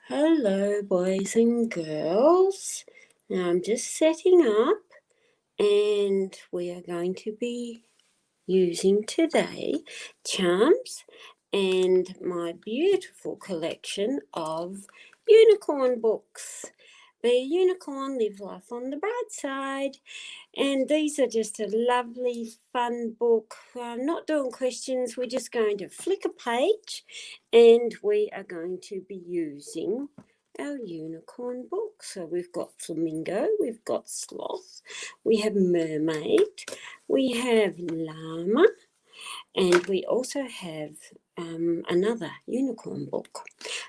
Hello, boys and girls. Now I'm just setting up, and we are going to be using today charms and my beautiful collection of unicorn books. Be a unicorn, live life on the bright side. And these are just a lovely, fun book. I'm not doing questions. We're just going to flick a page and we are going to be using our unicorn book. So we've got flamingo, we've got sloth, we have mermaid, we have lama, and we also have another unicorn book.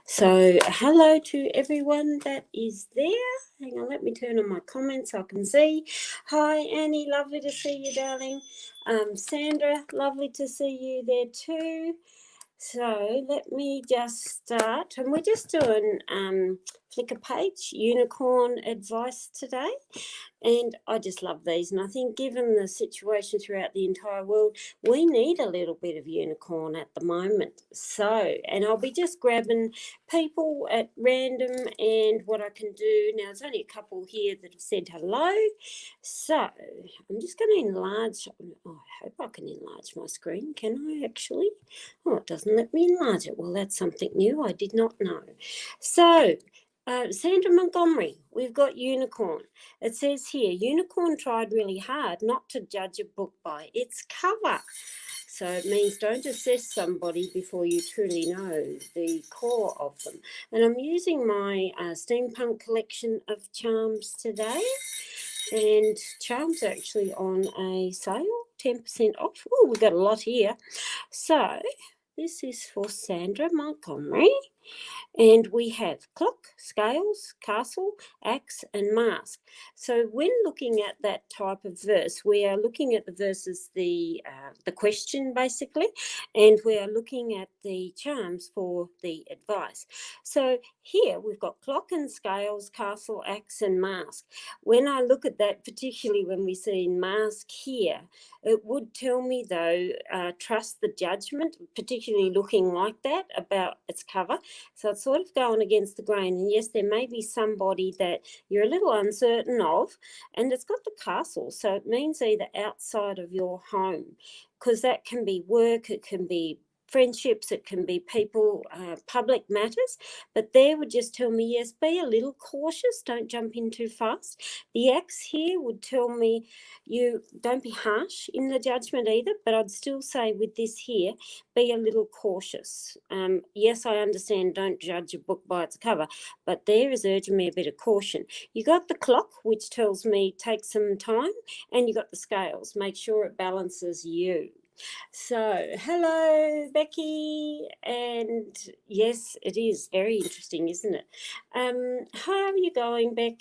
So hello to everyone that is there. Hang on, let me turn on my comments so I can see. Hi Annie, lovely to see you, darling. Sandra, lovely to see you there too. So let me just start, and we're just doing flicker page unicorn advice today. And I just love these. And I think given the situation throughout the entire world, we need a little bit of unicorn at the moment. So, and I'll be just grabbing people at random and what I can do. Now, there's only a couple here that have said hello. So I'm just going to enlarge. Oh, I hope I can enlarge my screen. Can I actually? Oh, it doesn't let me enlarge it. Well, that's something new. I did not know. So, Sandra Montgomery, we've got unicorn. It says here, unicorn tried really hard not to judge a book by its cover. So it means don't assess somebody before you truly know the core of them. And I'm using my steampunk collection of charms today. And charms are actually on a sale, 10% off. Oh, we've got a lot here. So this is for Sandra Montgomery. And we have clock, scales, castle, axe, and mask. So when looking at that type of verse, we are looking at the verse as the question, basically, and we are looking at the charms for the advice. So here we've got clock and scales, castle, axe, and mask. When I look at that, particularly when we see mask here, it would tell me, though, trust the judgment, particularly looking like that about its cover. So it's sort of going against the grain. And yes, there may be somebody that you're a little uncertain of, and it's got the castle. So it means either outside of your home, because that can be work, it can be friendships, it can be people, public matters. But there would just tell me, yes, be a little cautious, don't jump in too fast. The axe here would tell me you don't be harsh in the judgment either, but I'd still say with this here, be a little cautious. Yes, I understand don't judge a book by its cover, but there is urging me a bit of caution. You got the clock, which tells me take some time, and you got the scales, make sure it balances you. So, hello, Becky. And yes, it is very interesting, isn't it? How are you going, Beck?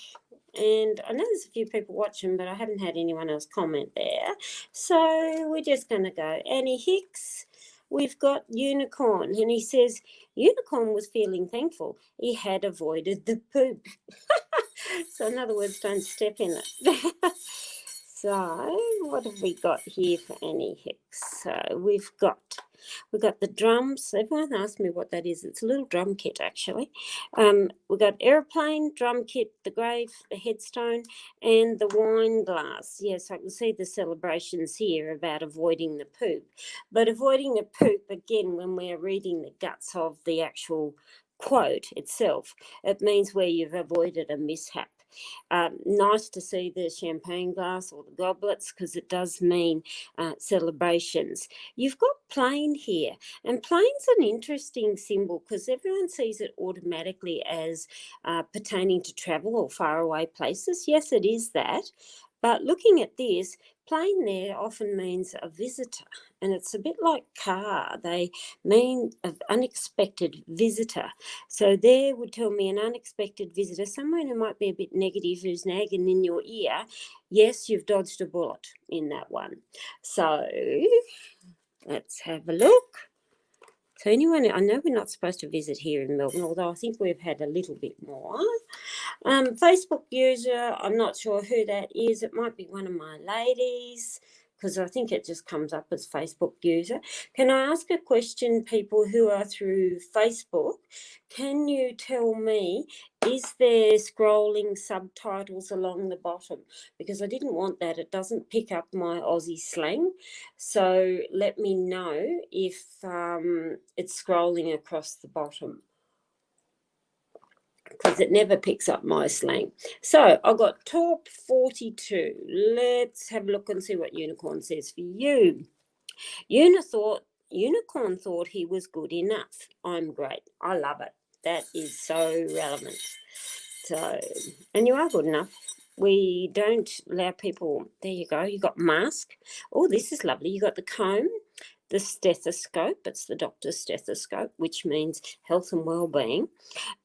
And I know there's a few people watching, but I haven't had anyone else comment there. So we're just going to go. Annie Hicks, we've got Unicorn. And he says, Unicorn was feeling thankful. He had avoided the poop. So in other words, don't step in it. So what have we got here for Annie Hicks? So we've got the drums. Everyone asked me what that is. It's a little drum kit, actually. We've got airplane, drum kit, the grave, the headstone, and the wine glass. Yes, I can see the celebrations here about avoiding the poop. But avoiding the poop, again, when we're reading the guts of the actual quote itself, it means where you've avoided a mishap. Nice to see the champagne glass or the goblets, because it does mean celebrations. You've got plane here, and plane's an interesting symbol because everyone sees it automatically as pertaining to travel or faraway places. Yes, it is that. But looking at this, plane there often means a visitor, and it's a bit like car. They mean an unexpected visitor. So there would tell me an unexpected visitor, someone who might be a bit negative, who's nagging in your ear. Yes, you've dodged a bullet in that one. So let's have a look. So anyone, I know we're not supposed to visit here in Melbourne, although I think we've had a little bit more. Facebook user, I'm not sure who that is. It might be one of my ladies, because I think it just comes up as Facebook user. Can I ask a question, people who are through Facebook? Can you tell me, is there scrolling subtitles along the bottom? Because I didn't want that. It doesn't pick up my Aussie slang. So let me know if it's scrolling across the bottom, because it never picks up my slang. So I've got top 42. Let's have a look and see what Unicorn says for you. Unicorn thought he was good enough. I'm great. I love it. That is so relevant. So, and you are good enough. We don't allow people. There you go. You got mask. Oh, this is lovely. You got the comb, the stethoscope. It's the doctor's stethoscope, which means health and well-being.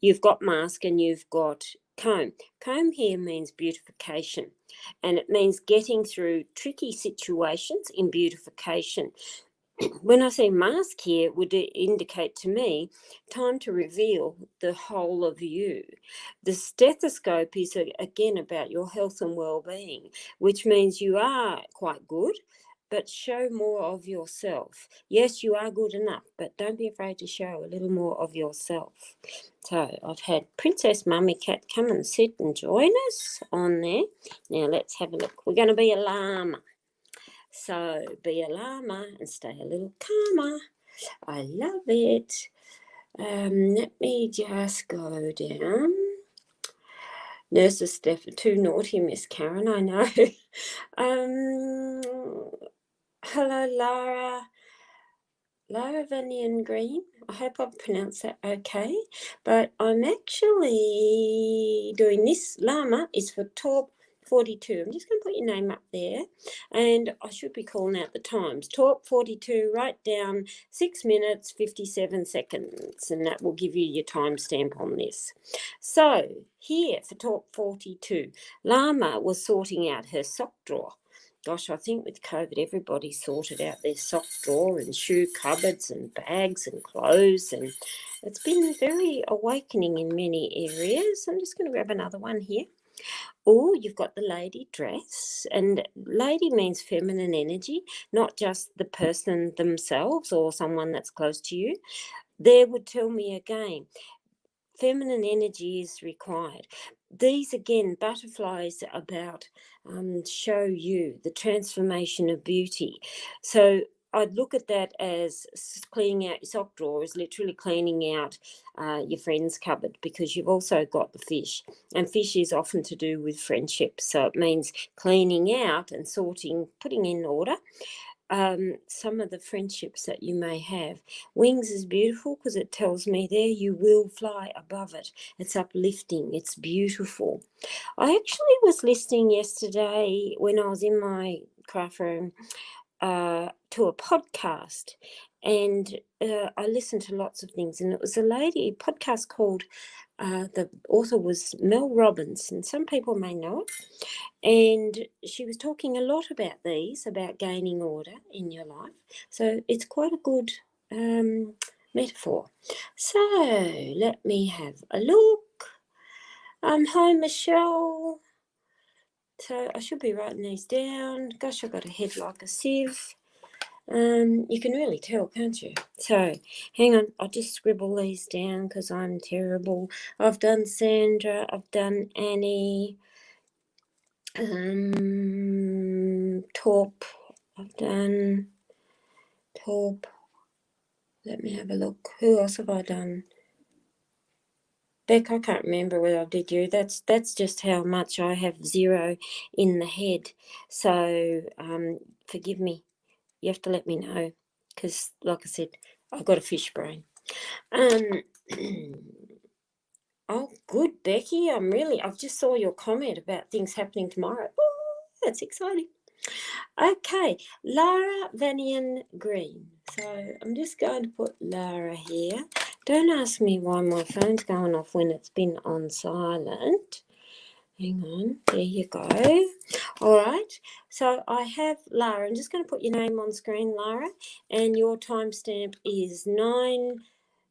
You've got mask and you've got comb. Comb here means beautification, and it means getting through tricky situations in beautification. When I say mask here, it would indicate to me time to reveal the whole of you. The stethoscope is again about your health and well-being, which means you are quite good, but show more of yourself. Yes, you are good enough, but don't be afraid to show a little more of yourself. So I've had Princess Mummy Cat come and sit and join us on there. Now let's have a look. We're going to be a llama. So be a llama and stay a little calmer. I love it. Let me just go down. Nurses Steph, too naughty, Miss Karen, I know. Hello, Lara. Lara Vanian Green. I hope I've pronounced that okay. But I'm actually doing this. Llama is for top 42. I'm just going to put your name up there, and I should be calling out the times. Top 42, write down 6 minutes, 57 seconds, and that will give you your timestamp on this. So here for top 42, Llama was sorting out her sock drawer. Gosh, I think with COVID, everybody sorted out their sock drawer and shoe cupboards and bags and clothes, and it's been very awakening in many areas. I'm just going to grab another one here. Oh, you've got the lady dress, and lady means feminine energy, not just the person themselves or someone that's close to you. There would tell me again, feminine energy is required. These, again, butterflies about show you the transformation of beauty. So I'd look at that as cleaning out your sock drawer is literally cleaning out your friend's cupboard, because you've also got the fish. And fish is often to do with friendship. So it means cleaning out and sorting, putting in order some of the friendships that you may have. Wings is beautiful because it tells me there you will fly above it. It's uplifting. It's beautiful. I actually was listening yesterday when I was in my craft room to a podcast, and I listened to lots of things, and it was a podcast called, the author was Mel Robbins, and some people may know it. And she was talking a lot about about gaining order in your life. So it's quite a good metaphor. So let me have a look. Hi, Michelle. So I should be writing these down. Gosh, I've got a head like a sieve. You can really tell, can't you? So hang on, I'll just scribble these down because I'm terrible. I've done Sandra, I've done Annie. Top, I've done top. Let me have a look. Who else have I done? Beck, I can't remember whether I did you. That's just how much I have zero in the head. So forgive me. You have to let me know, because like I said, I've got a fish brain. Oh, good, Becky. I've just saw your comment about things happening tomorrow. Oh, that's exciting. Okay, Lara Vanian Green. So I'm just going to put Lara here. Don't ask me why my phone's going off when it's been on silent. Hang on, there you go. All right, so I have Lara. I'm just going to put your name on screen, Lara, and your timestamp is 9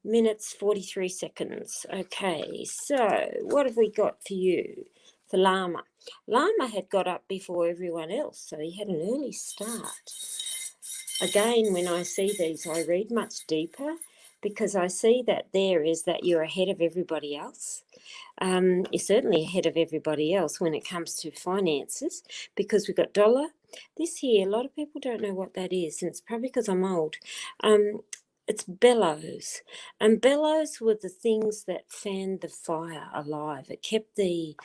minutes 43 seconds. Okay, so what have we got for you? for Lama. Lama had got up before everyone else, so he had an early start. Again, when I see these, I read much deeper because I see that there is that you're ahead of everybody else. You're certainly ahead of everybody else when it comes to finances because we've got dollar. This here, a lot of people don't know what that is, and it's probably because I'm old. It's bellows, and bellows were the things that fanned the fire alive. It kept the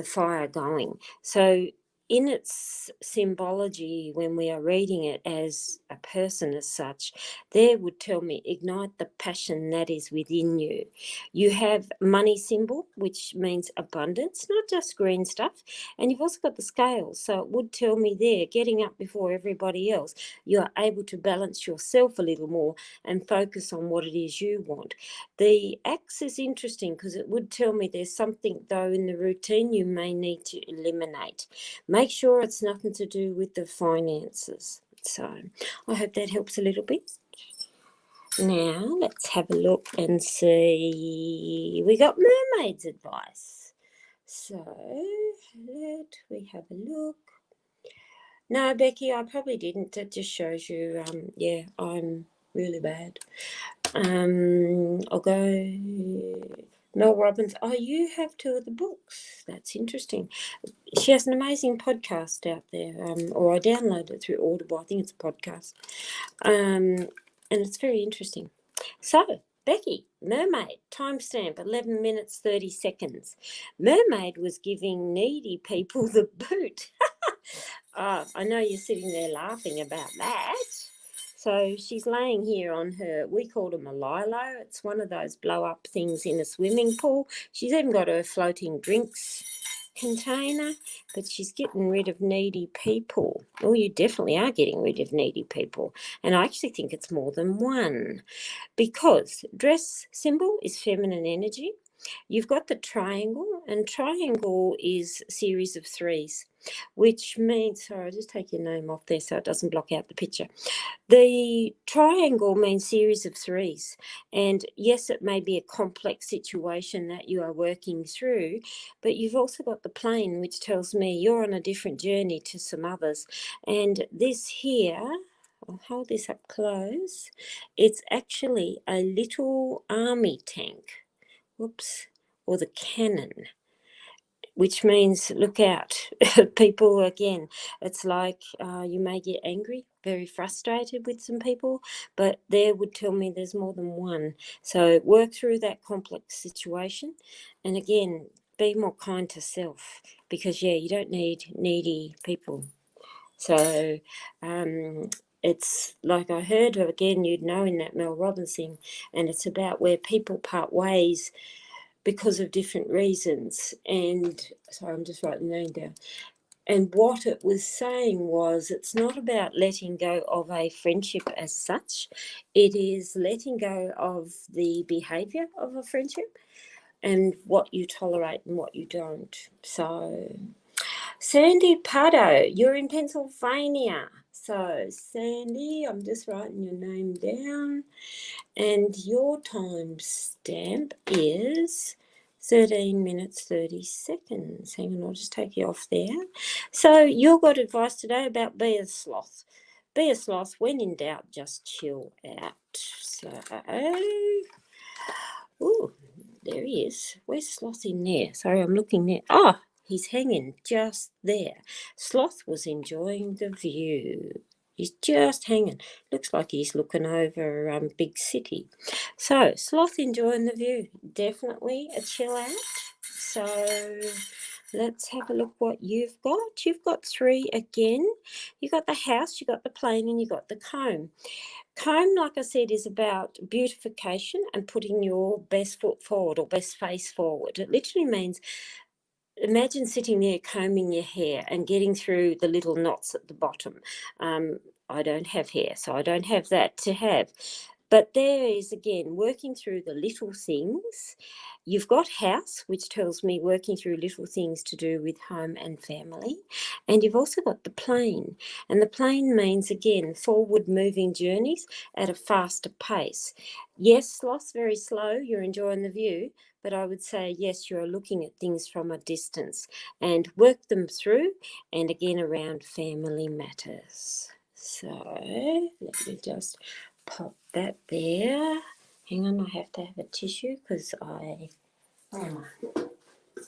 fire going. So in its symbology, when we are reading it as a person as such, there would tell me ignite the passion that is within you. You have money symbol, which means abundance, not just green stuff, and you've also got the scales. So it would tell me there, getting up before everybody else, you are able to balance yourself a little more and focus on what it is you want. The axe is interesting because it would tell me there's something though in the routine you may need to eliminate. Make sure it's nothing to do with the finances. So I hope that helps a little bit. Now let's have a look and see. We got mermaid's advice. So let we have a look. No, Becky, I probably didn't. That just shows you, yeah, I'm really bad. I'll go Mel Robbins. Oh, you have 2 of the books. That's interesting. She has an amazing podcast out there, or I downloaded it through Audible. I think it's a podcast, and it's very interesting. So, Becky, mermaid, timestamp 11 minutes 30 seconds. Mermaid was giving needy people the boot. I know you're sitting there laughing about that. So she's laying here on her, we called them a lilo. It's one of those blow-up things in a swimming pool. She's even got her floating drinks container, but she's getting rid of needy people. Oh, you definitely are getting rid of needy people. And I actually think it's more than one because dress symbol is feminine energy. You've got the triangle, and triangle is a series of 3s, which means, sorry, I'll just take your name off there so it doesn't block out the picture. The triangle means series of 3s, and yes, it may be a complex situation that you are working through, but you've also got the plane, which tells me you're on a different journey to some others. And this here, I'll hold this up close, it's actually a little army tank. Whoops, or the cannon, which means look out. People, again, it's like you may get angry, very frustrated with some people, but there would tell me there's more than one. So work through that complex situation. And again, be more kind to self because, yeah, you don't need needy people. So it's like I heard, again, you'd know in that Mel Robbins thing, and it's about where people part ways because of different reasons. And so I'm just writing the name down. And what it was saying was it's not about letting go of a friendship as such. It is letting go of the behaviour of a friendship and what you tolerate and what you don't. So Sandy Pardo, you're in Pennsylvania. So Sandy, I'm just writing your name down. And your time stamp is 13 minutes 30 seconds. Hang on, I'll just take you off there. So you've got advice today about be a sloth. Be a sloth. When in doubt, just chill out. So, oh, there he is. Where's Sloth in there? Sorry, I'm looking there. Oh, he's hanging just there. Sloth was enjoying the view. He's just hanging. Looks like he's looking over big city. So, Sloth enjoying the view. Definitely a chill out. So, let's have a look what you've got. You've got 3 again. You've got the house, you've got the plane, and you've got the comb. Comb, like I said, is about beautification and putting your best foot forward or best face forward. It literally means, imagine sitting there combing your hair and getting through the little knots at the bottom. I don't have hair, so I don't have that to have. But there is, again, working through the little things. You've got house, which tells me working through little things to do with home and family. And you've also got the plane. And the plane means, again, forward moving journeys at a faster pace. Yes, sloth's very slow. You're enjoying the view. But I would say, yes, you're looking at things from a distance and work them through, and again around family matters. So let me just pop that there. Hang on, I have to have a tissue because I'm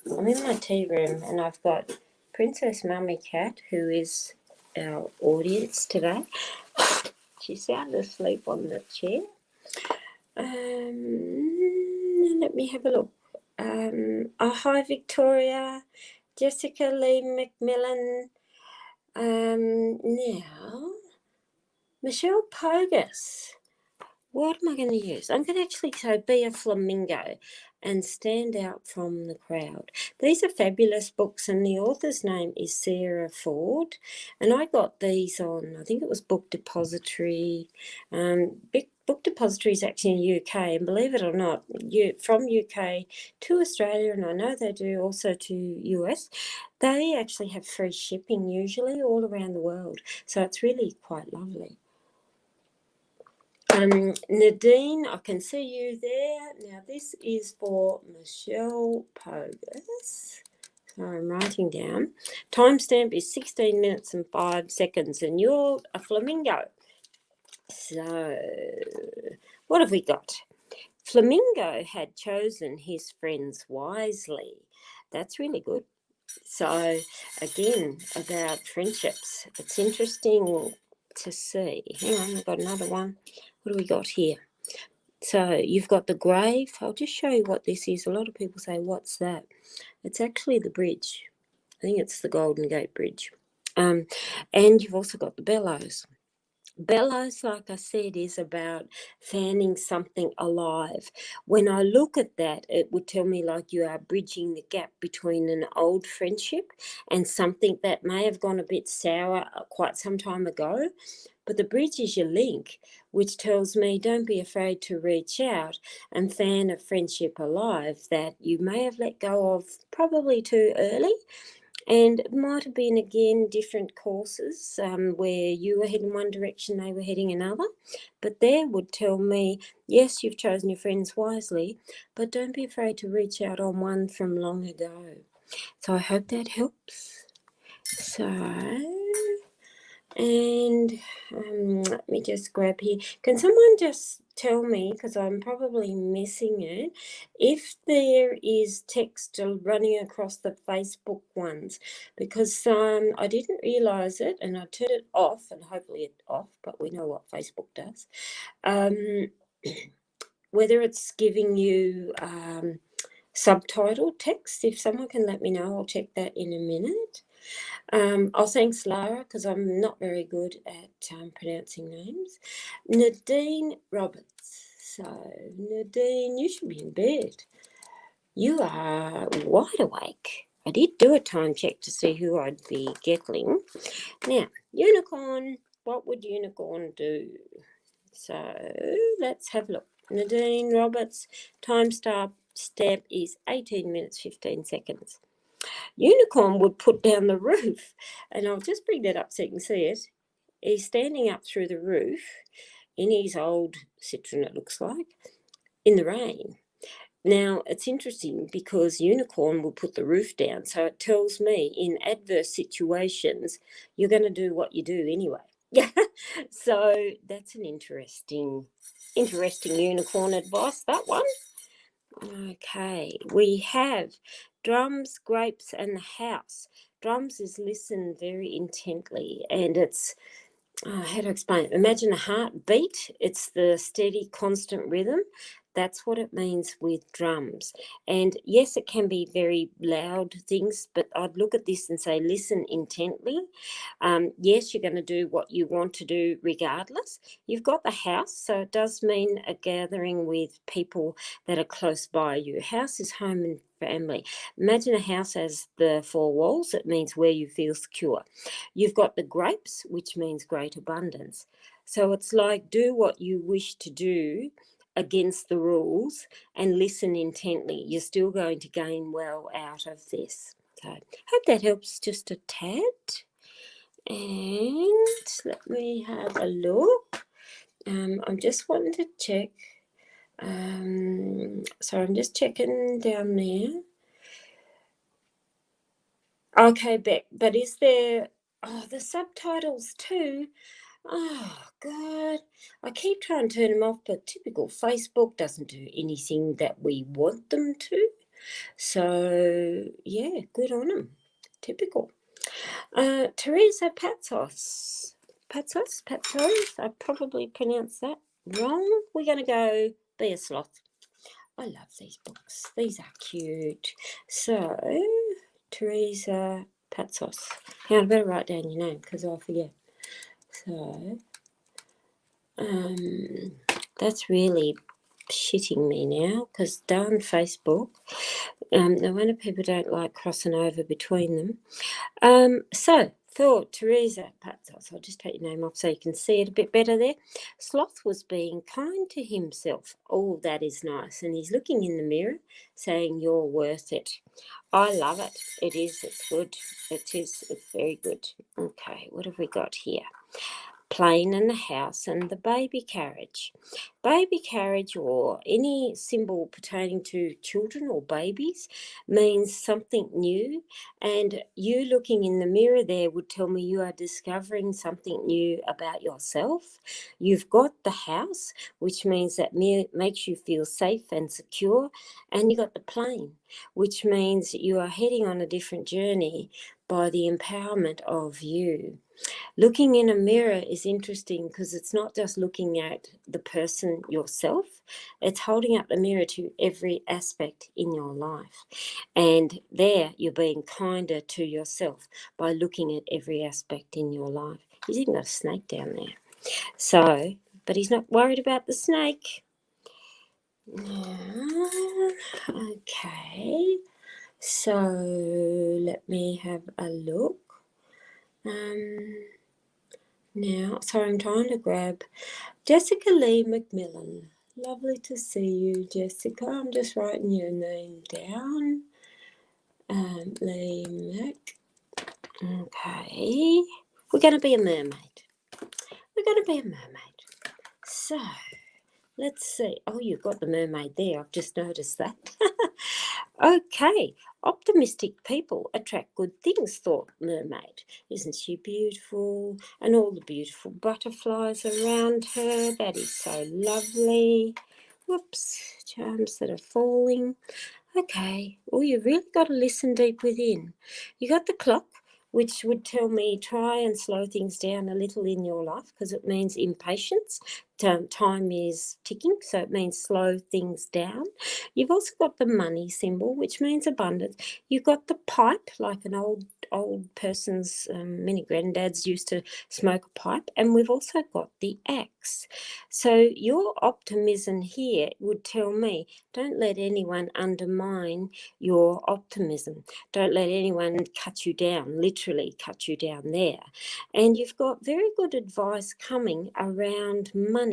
in my tea room and I've got Princess Mummy Cat, who is our audience today. She's sound asleep on the chair. Let me have a look. Hi, Victoria. Jessica Lee McMillan. Now, Michelle Pogus. What am I going to use? I'm going to actually say be a flamingo and stand out from the crowd. These are fabulous books, and the author's name is Sarah Ford. And I got these on, I think it was Book Depository. Book Depository is actually in the UK, and believe it or not, from UK to Australia, and I know they do also to US, they actually have free shipping usually all around the world. So it's really quite lovely. Nadine, I can see you there. Now, this is for Michelle Pogus. So I'm writing down. Timestamp is 16 minutes and 5 seconds, and you're a flamingo. So, what have we got? Flamingo had chosen his friends wisely. That's really good. So, again, about friendships. It's interesting to see. Hang on, we've got another one. What do we got here? So you've got the grave. I'll just show you what this is. A lot of people say, what's that? It's actually the bridge. I think it's the Golden Gate Bridge. And you've also got the bellows. Bellows, like I said, is about fanning something alive. When I look at that, it would tell me like you are bridging the gap between an old friendship and something that may have gone a bit sour quite some time ago. But the bridge is your link, which tells me don't be afraid to reach out and fan a friendship alive that you may have let go of probably too early. And it might have been, again, different courses where you were heading one direction, they were heading another. But there would tell me, yes, you've chosen your friends wisely, but don't be afraid to reach out on one from long ago. So I hope that helps. So, and let me just grab here. Can someone just tell me, because I'm probably missing it, if there is text running across the Facebook ones? Because I didn't realise it, and I turned it off, and hopefully it's off, but we know what Facebook does. Whether it's giving you subtitle text, if someone can let me know, I'll check that in a minute. Thanks Lara, because I'm not very good at pronouncing names. Nadine Roberts. So Nadine, you should be in bed. You are wide awake. I did do a time check to see who I'd be getting. Now, unicorn, what would unicorn do? So let's have a look. Nadine Roberts, time stamp is 18 minutes 15 seconds. Unicorn would put down the roof, and I'll just bring that up so you can see it. He's standing up through the roof in his old Citroen, it looks like, in the rain. Now, it's interesting because unicorn will put the roof down, so it tells me in adverse situations, you're going to do what you do anyway. Yeah, so that's an interesting unicorn advice, that one. Okay, we have drums, grapes, and the house. Drums is listen very intently, and it's, how to explain it? Imagine a heartbeat. It's the steady, constant rhythm. That's what it means with drums. And yes, it can be very loud things, but I'd look at this and say, listen intently. Yes, you're going to do what you want to do regardless. You've got the house, so it does mean a gathering with people that are close by you. House is home and family. Imagine a house as the four walls. It means where you feel secure. You've got the grapes, which means great abundance. So it's like do what you wish to do against the rules and listen intently. You're still going to gain well out of this. So hope that helps just a tad. And let me have a look. I'm just wanting to check. So I'm just checking down there. Okay, Beck, but is there the subtitles too? Oh God, I keep trying to turn them off, but typical Facebook doesn't do anything that we want them to. So yeah, good on them. Typical. Teresa Patsos. Patsos? I probably pronounced that wrong. We're going to go be a sloth. I love these books. These are cute. So, Teresa Patsos. Now, I better write down your name because I'll forget. So, that's really shitting me now because darn Facebook. No wonder people don't like crossing over between them. So, thought, Teresa Patsos, I'll just take your name off so you can see it a bit better there. Sloth was being kind to himself. Oh, that is nice. And he's looking in the mirror saying, you're worth it. I love it. It is. It's good. It is. It's very good. Okay, what have we got here? Plane and the house and the baby carriage. Baby carriage or any symbol pertaining to children or babies means something new, and you looking in the mirror there would tell me you are discovering something new about yourself. You've got the house, which means that makes you feel safe and secure, and you got the plane, which means you are heading on a different journey by the empowerment of you. Looking in a mirror is interesting because it's not just looking at the person yourself, it's holding up the mirror to every aspect in your life. And there you're being kinder to yourself by looking at every aspect in your life. He's even got a snake down there. So, but he's not worried about the snake. Okay, so let me have a look. Now, sorry, I'm trying to grab Jessica Lee McMillan. Lovely to see you, Jessica. I'm just writing your name down. Lee Mc. Okay. We're going to be a mermaid. We're going to be a mermaid. So, let's see. Oh, you've got the mermaid there. I've just noticed that. Okay. Optimistic people attract good things, thought Mermaid. Isn't she beautiful? And all the beautiful butterflies around her. That is so lovely. Whoops, charms that are falling. Okay, well, you've really got to listen deep within. You got the clock, which would tell me try and slow things down a little in your life because it means impatience. Time is ticking, so it means slow things down. You've also got the money symbol, which means abundance. You've got the pipe, like an old person's, many granddads used to smoke a pipe, and we've also got the axe. So your optimism here would tell me don't let anyone undermine your optimism. Don't let anyone cut you down, literally cut you down there. And you've got very good advice coming around money,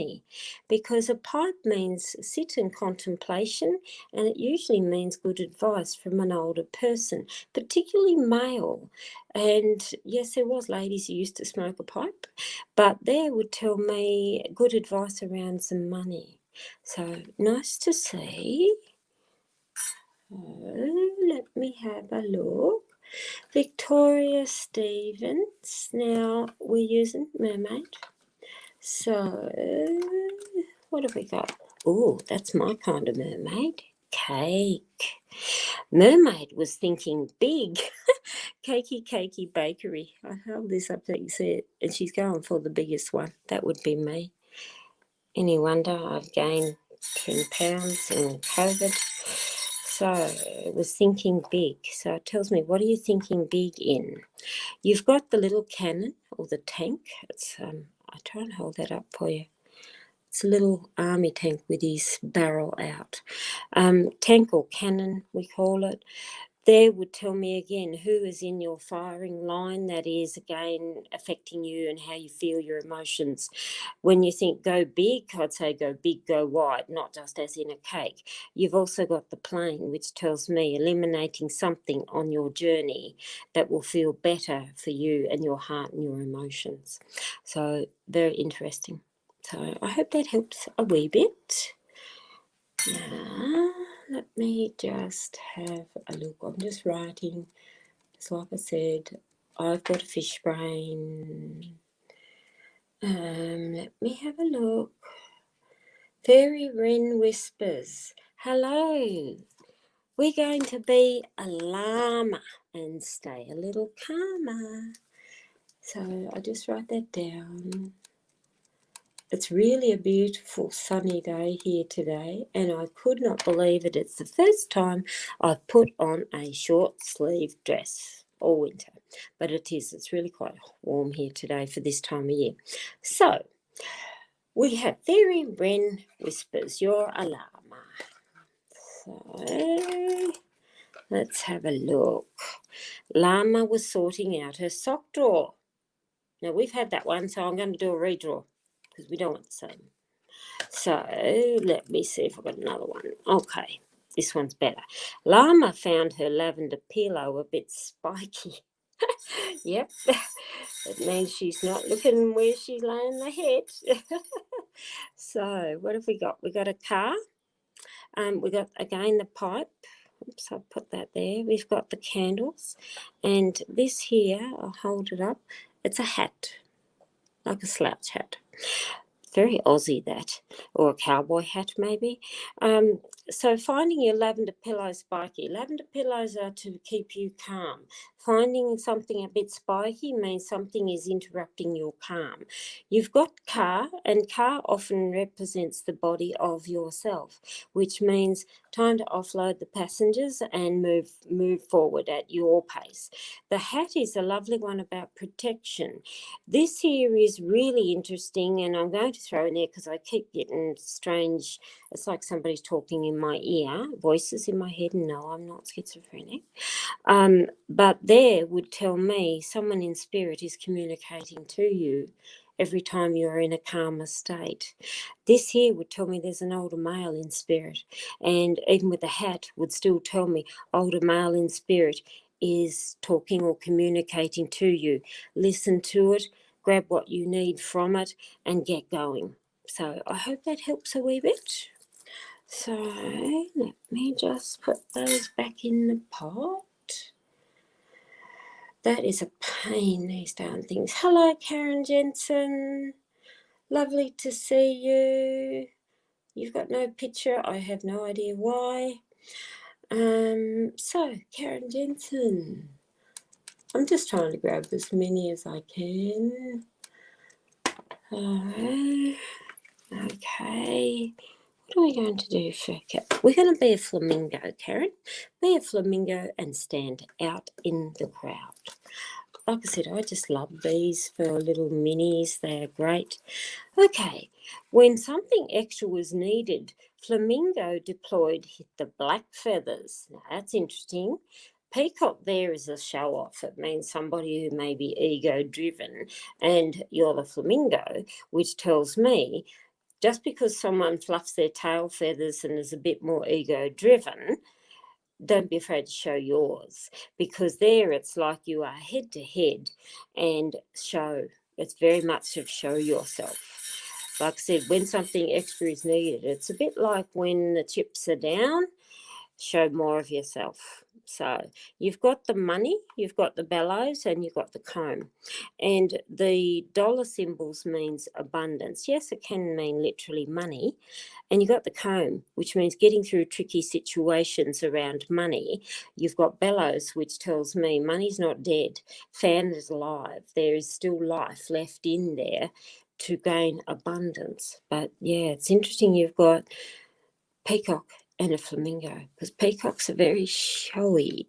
because a pipe means sit in contemplation, and it usually means good advice from an older person, particularly male. And yes, there was ladies who used to smoke a pipe, but they would tell me good advice around some money. So nice to see. Let me have a look. Victoria Stevens. Now we're using mermaid. So what have we got? Oh, that's my kind of mermaid. Cake. Mermaid was thinking big. Cakey bakery. I held this up so you can see it, and she's going for the biggest one. That would be me. Any wonder I've gained 10 pounds in COVID. So it was thinking big. So it tells me, what are you thinking big in? You've got the little cannon or the tank. It's I try and hold that up for you. It's a little army tank with his barrel out. Tank or cannon, we call it. there would tell me again who is in your firing line that is again affecting you and how you feel your emotions. When you think go big, I'd say go big, go wide, not just as in a cake. You've also got the plane, which tells me eliminating something on your journey that will feel better for you and your heart and your emotions. So very interesting. So I hope that helps a wee bit. Now, let me just have a look. I'm just writing. So like I said, I've got a fish brain. Let me have a look. Fairy Wren whispers, hello. We're going to be a llama and stay a little calmer. So I'll just write that down. It's really a beautiful sunny day here today, and I could not believe it. It's the first time I've put on a short sleeve dress all winter, but it is. It's really quite warm here today for this time of year. So we have Fairy Wren whispers, you're a llama. So let's have a look. Llama was sorting out her sock drawer. Now we've had that one, so I'm going to do a redraw because we don't want the same. So let me see if I've got another one. Okay, this one's better. Llama found her lavender pillow a bit spiky. Yep, it means she's not looking where she's laying the head. So what have we got? We got a car. We got, again, the pipe. Oops, I'll put that there. We've got the candles. And this here, I'll hold it up. It's a hat, like a slouch hat. Very Aussie, that, or a cowboy hat maybe. So finding your lavender pillow spiky. Lavender pillows are to keep you calm. Finding something a bit spiky means something is interrupting your calm. You've got car, and car often represents the body of yourself, which means time to offload the passengers and move forward at your pace. The hat is a lovely one about protection. This here is really interesting, and I'm going to throw in there because I keep getting strange, it's like somebody's talking in my ear, voices in my head. No, I'm not schizophrenic. But there would tell me someone in spirit is communicating to you every time you're in a calmer state. This here would tell me there's an older male in spirit, and even with the hat would still tell me older male in spirit is talking or communicating to you. Listen to it, grab what you need from it, and get going. So I hope that helps a wee bit. So let me just put those back in the pot. That is a pain, these darn things. Hello, Karen Jensen. Lovely to see you. You've got no picture. I have no idea why. So, Karen Jensen. I'm just trying to grab as many as I can. Okay. What are we going to do for we're going to be a flamingo, Karen. Be a flamingo and stand out in the crowd. Like I said, I just love these for little minis. They're great. Okay, when something extra was needed, flamingo deployed the black feathers. Now, that's interesting. Peacock there is a show off. It means somebody who may be ego driven, and you're the flamingo, which tells me just because someone fluffs their tail feathers and is a bit more ego driven, don't be afraid to show yours, because there it's like you are head to head and show. It's very much of show yourself. Like I said, when something extra is needed, it's a bit like when the chips are down, show more of yourself. So you've got the money, you've got the bellows, and you've got the comb. And the dollar symbols means abundance. Yes, it can mean literally money. And you've got the comb, which means getting through tricky situations around money. You've got bellows, which tells me money's not dead. Fan is alive. There is still life left in there to gain abundance. But yeah, it's interesting you've got peacock and a flamingo, because peacocks are very showy.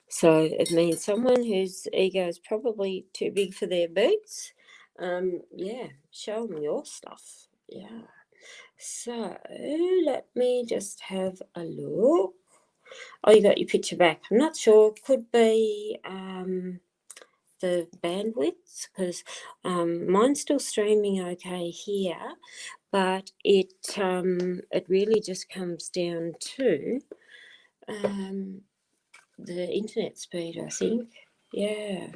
So it means someone whose ego is probably too big for their boots. Yeah, show them your stuff. Yeah. So let me just have a look. Oh, you got your picture back. I'm not sure. Could be the bandwidth, because mine's still streaming okay here, but it really just comes down to the internet speed, I think. Yeah.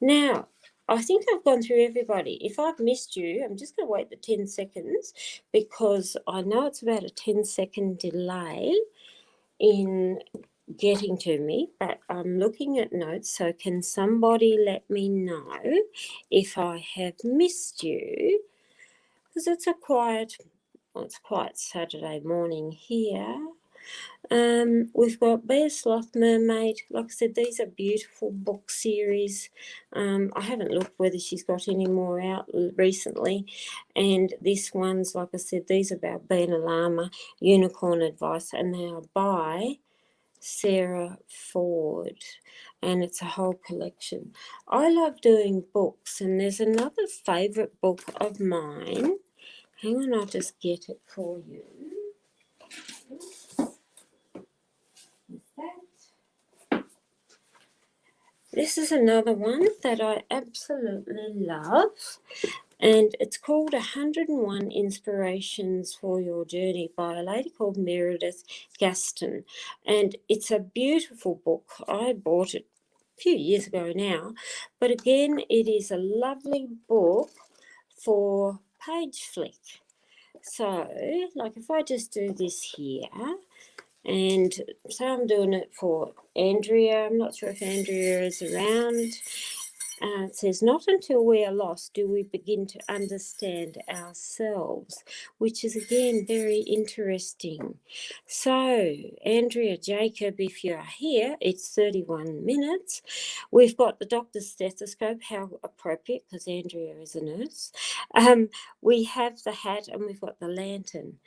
Now, I think I've gone through everybody. If I've missed you, I'm just going to wait the 10 seconds because I know it's about a 10-second delay in getting to me, but I'm looking at notes, so can somebody let me know if I have missed you? Because it's quiet Saturday morning here. We've got Bear, Sloth, Mermaid. Like I said, these are beautiful book series. I haven't looked whether she's got any more out recently. And this one's, like I said, these are about being a llama, unicorn advice, and they are by Sarah Ford, and it's a whole collection. I love doing books, and there's another favourite book of mine. Hang on, I'll just get it for you. This is another one that I absolutely love, and it's called 101 Inspirations for Your Journey by a lady called Meredith Gaston, and it's a beautiful book. I bought it a few years ago now, but again, it is a lovely book for page flick. So, like if I just do this here, and so I'm doing it for Andrea. I'm not sure if Andrea is around. It says, not until we are lost do we begin to understand ourselves, which is again very interesting. So, Andrea Jacob, if you are here, it's 31 minutes. We've got the doctor's stethoscope, how appropriate, because Andrea is a nurse. We have the hat and we've got the lantern.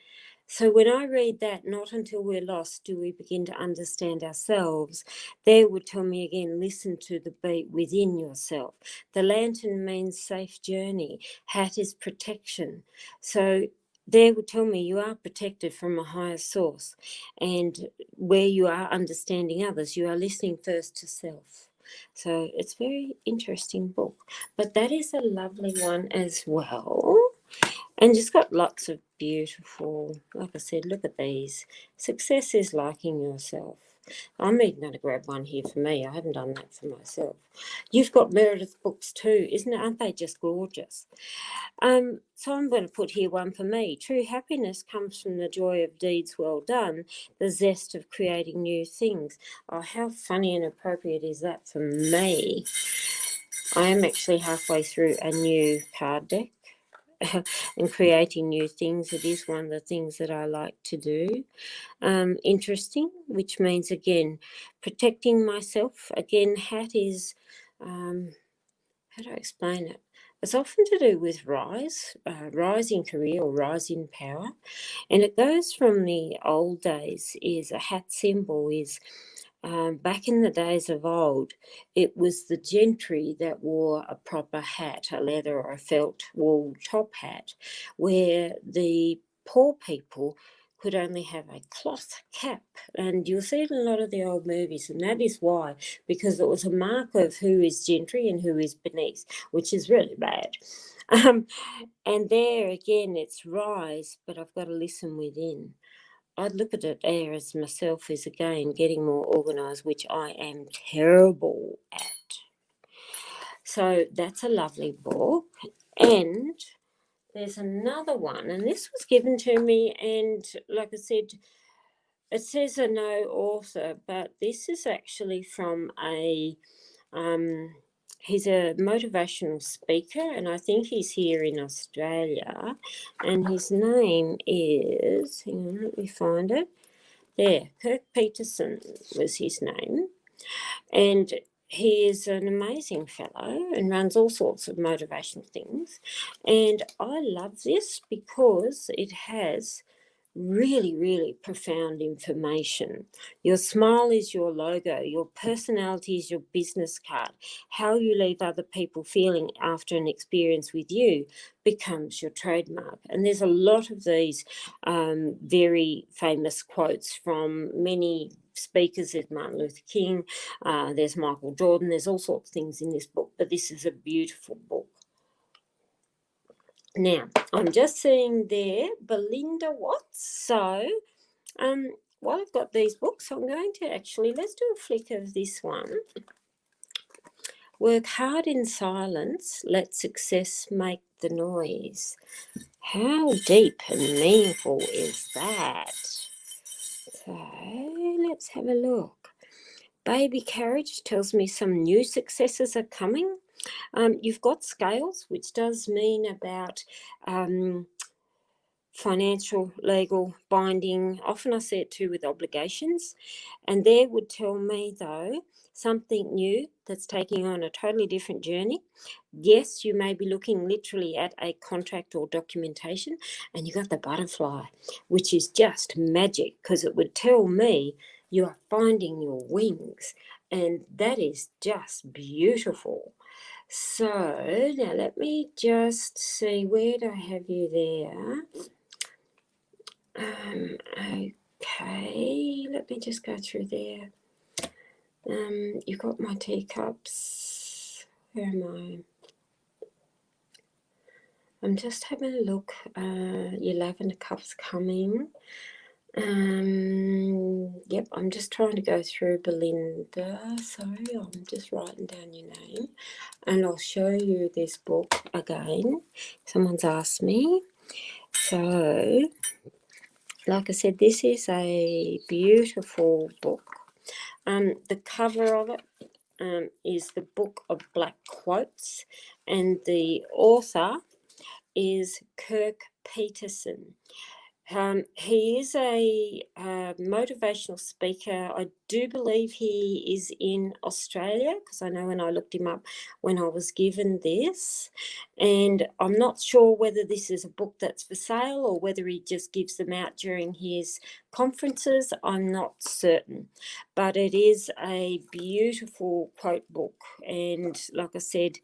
So when I read that, not until we're lost do we begin to understand ourselves, there would tell me again, listen to the beat within yourself. The lantern means safe journey. Hat is protection. So there would tell me you are protected from a higher source. And where you are understanding others, you are listening first to self. So it's a very interesting book. But that is a lovely one as well. And just got lots of beautiful, like I said, look at these. Success is liking yourself. I'm even going to grab one here for me. I haven't done that for myself. You've got Meredith books too, isn't it? Aren't they just gorgeous? So I'm going to put here one for me. True happiness comes from the joy of deeds well done, the zest of creating new things. Oh, how funny and appropriate is that for me? I am actually halfway through a new card deck. And creating new things. It is one of the things that I like to do. Interesting, which means, again, protecting myself. Again, hat is, how do I explain it? It's often to do with rise in career or rise in power. And it goes from the old days, is a hat symbol is, back in the days of old, it was the gentry that wore a proper hat, a leather or a felt wool top hat, where the poor people could only have a cloth cap. And you'll see it in a lot of the old movies, and that is why, because it was a mark of who is gentry and who is beneath, which is really bad. And there again, it's rise, but I've got to listen within. I'd look at it there as myself is again getting more organised, which I am terrible at. So that's a lovely book. And there's another one, and this was given to me, and like I said, it says a no author, but this is actually from a he's a motivational speaker, and I think he's here in Australia, and his name is, hang on, let me find it. There, Kirk Peterson was his name, and he is an amazing fellow and runs all sorts of motivational things. And I love this because it has really, really profound information. Your smile is your logo. Your personality is your business card. How you leave other people feeling after an experience with you becomes your trademark. And there's a lot of these very famous quotes from many speakers. There's Martin Luther King, there's Michael Jordan, there's all sorts of things in this book, but this is a beautiful book. Now, I'm just seeing there, Belinda Watts. So, while I've got these books, I'm going to let's do a flick of this one. Work hard in silence, let success make the noise. How deep and meaningful is that? So, let's have a look. Baby Carriage tells me some new successes are coming. You've got scales, which does mean about financial, legal, binding. Often I see it too with obligations. And there would tell me, though, something new that's taking on a totally different journey. Yes, you may be looking literally at a contract or documentation, and you got the butterfly, which is just magic, because it would tell me you are finding your wings, and that is just beautiful. So now let me just see, where do I have you there? Okay, let me just go through there. You've got my teacups. Where am I? I'm just having a look. Your lavender cup's coming. Yep, I'm just trying to go through Belinda. Sorry, I'm just writing down your name. And I'll show you this book again. Someone's asked me. So, like I said, this is a beautiful book. The cover of it is the Book of Black Quotes, and the author is Kirk Peterson. He is a motivational speaker. I do believe he is in Australia, because I know when I looked him up when I was given this, and I'm not sure whether this is a book that's for sale or whether he just gives them out during his conferences. I'm not certain, but it is a beautiful quote book, and like I said,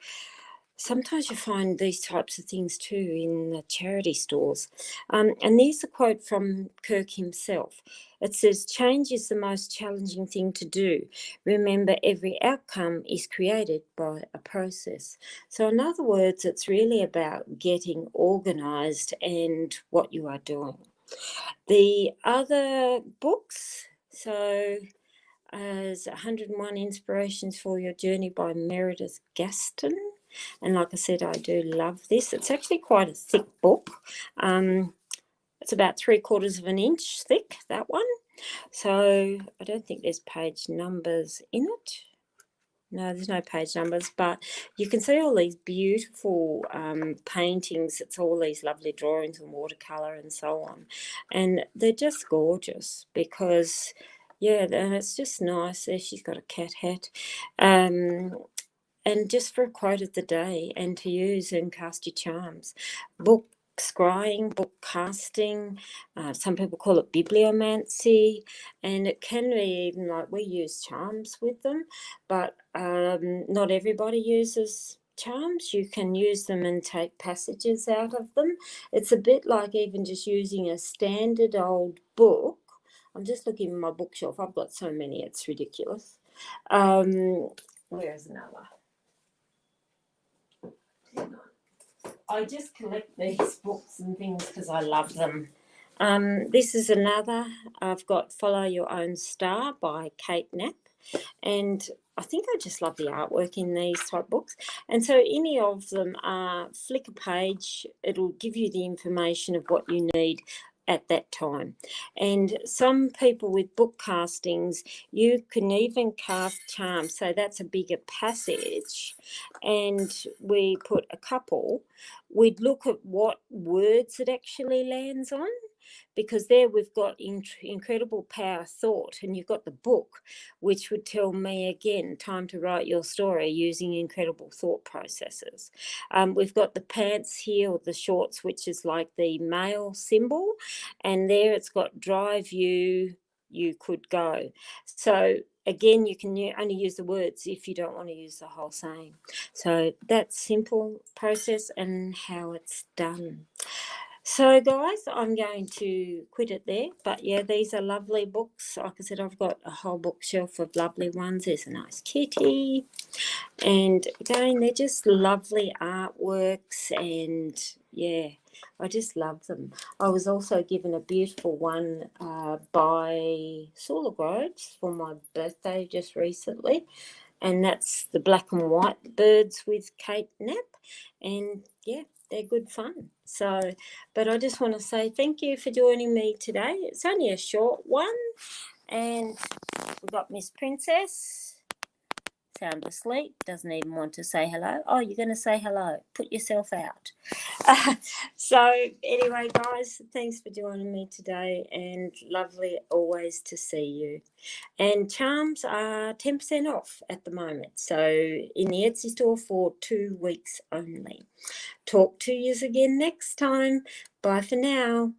sometimes you find these types of things too in the charity stores. And there's a quote from Kirk himself. It says, "Change is the most challenging thing to do. Remember, every outcome is created by a process." So in other words, it's really about getting organised and what you are doing. The other books, so as 101 Inspirations for Your Journey by Meredith Gaston. And like I said, I do love this. It's actually quite a thick book. It's about 3/4 of an inch thick, that one. So I don't think there's page numbers in it. No, there's no page numbers, but you can see all these beautiful paintings. It's all these lovely drawings in watercolour and so on. And they're just gorgeous because, yeah, and it's just nice. There she's got a cat hat. And just for a quote of the day and to use and cast your charms. Book scrying, book casting, some people call it bibliomancy, and it can be even like we use charms with them, but not everybody uses charms. You can use them and take passages out of them. It's a bit like even just using a standard old book. I'm just looking in my bookshelf. I've got so many, it's ridiculous. Where's another? I just collect these books and things because I love them. This is another. I've got Follow Your Own Star by Knapp, and I think I just love the artwork in these type books. And so any of them are flick a page, it'll give you the information of what you need at that time. And some people with book castings, you can even cast charms. So that's a bigger passage, and we put a couple. We'd look at what words it actually lands on, because there we've got incredible power thought, and you've got the book, which would tell me again, time to write your story using incredible thought processes. We've got the pants here, or the shorts, which is like the male symbol, and there it's got drive you could go. So again, you can only use the words if you don't want to use the whole saying. So that's simple process and how it's done. So guys, I'm going to quit it there. But yeah, these are lovely books. Like I said, I've got a whole bookshelf of lovely ones. There's a nice kitty. And again, they're just lovely artworks, and yeah, I just love them. I was also given a beautiful one by Sula Groves for my birthday just recently, and that's the black and white birds with Knapp, and yeah, they're good fun. So, but I just want to say thank you for joining me today. It's only a short one, and we've got Miss Princess. Sound asleep, doesn't even want to say hello. Oh, you're going to say hello. Put yourself out. So anyway, guys, thanks for joining me today, and lovely always to see you. And charms are 10% off at the moment, so in the Etsy store for 2 weeks only. Talk to you again next time. Bye for now.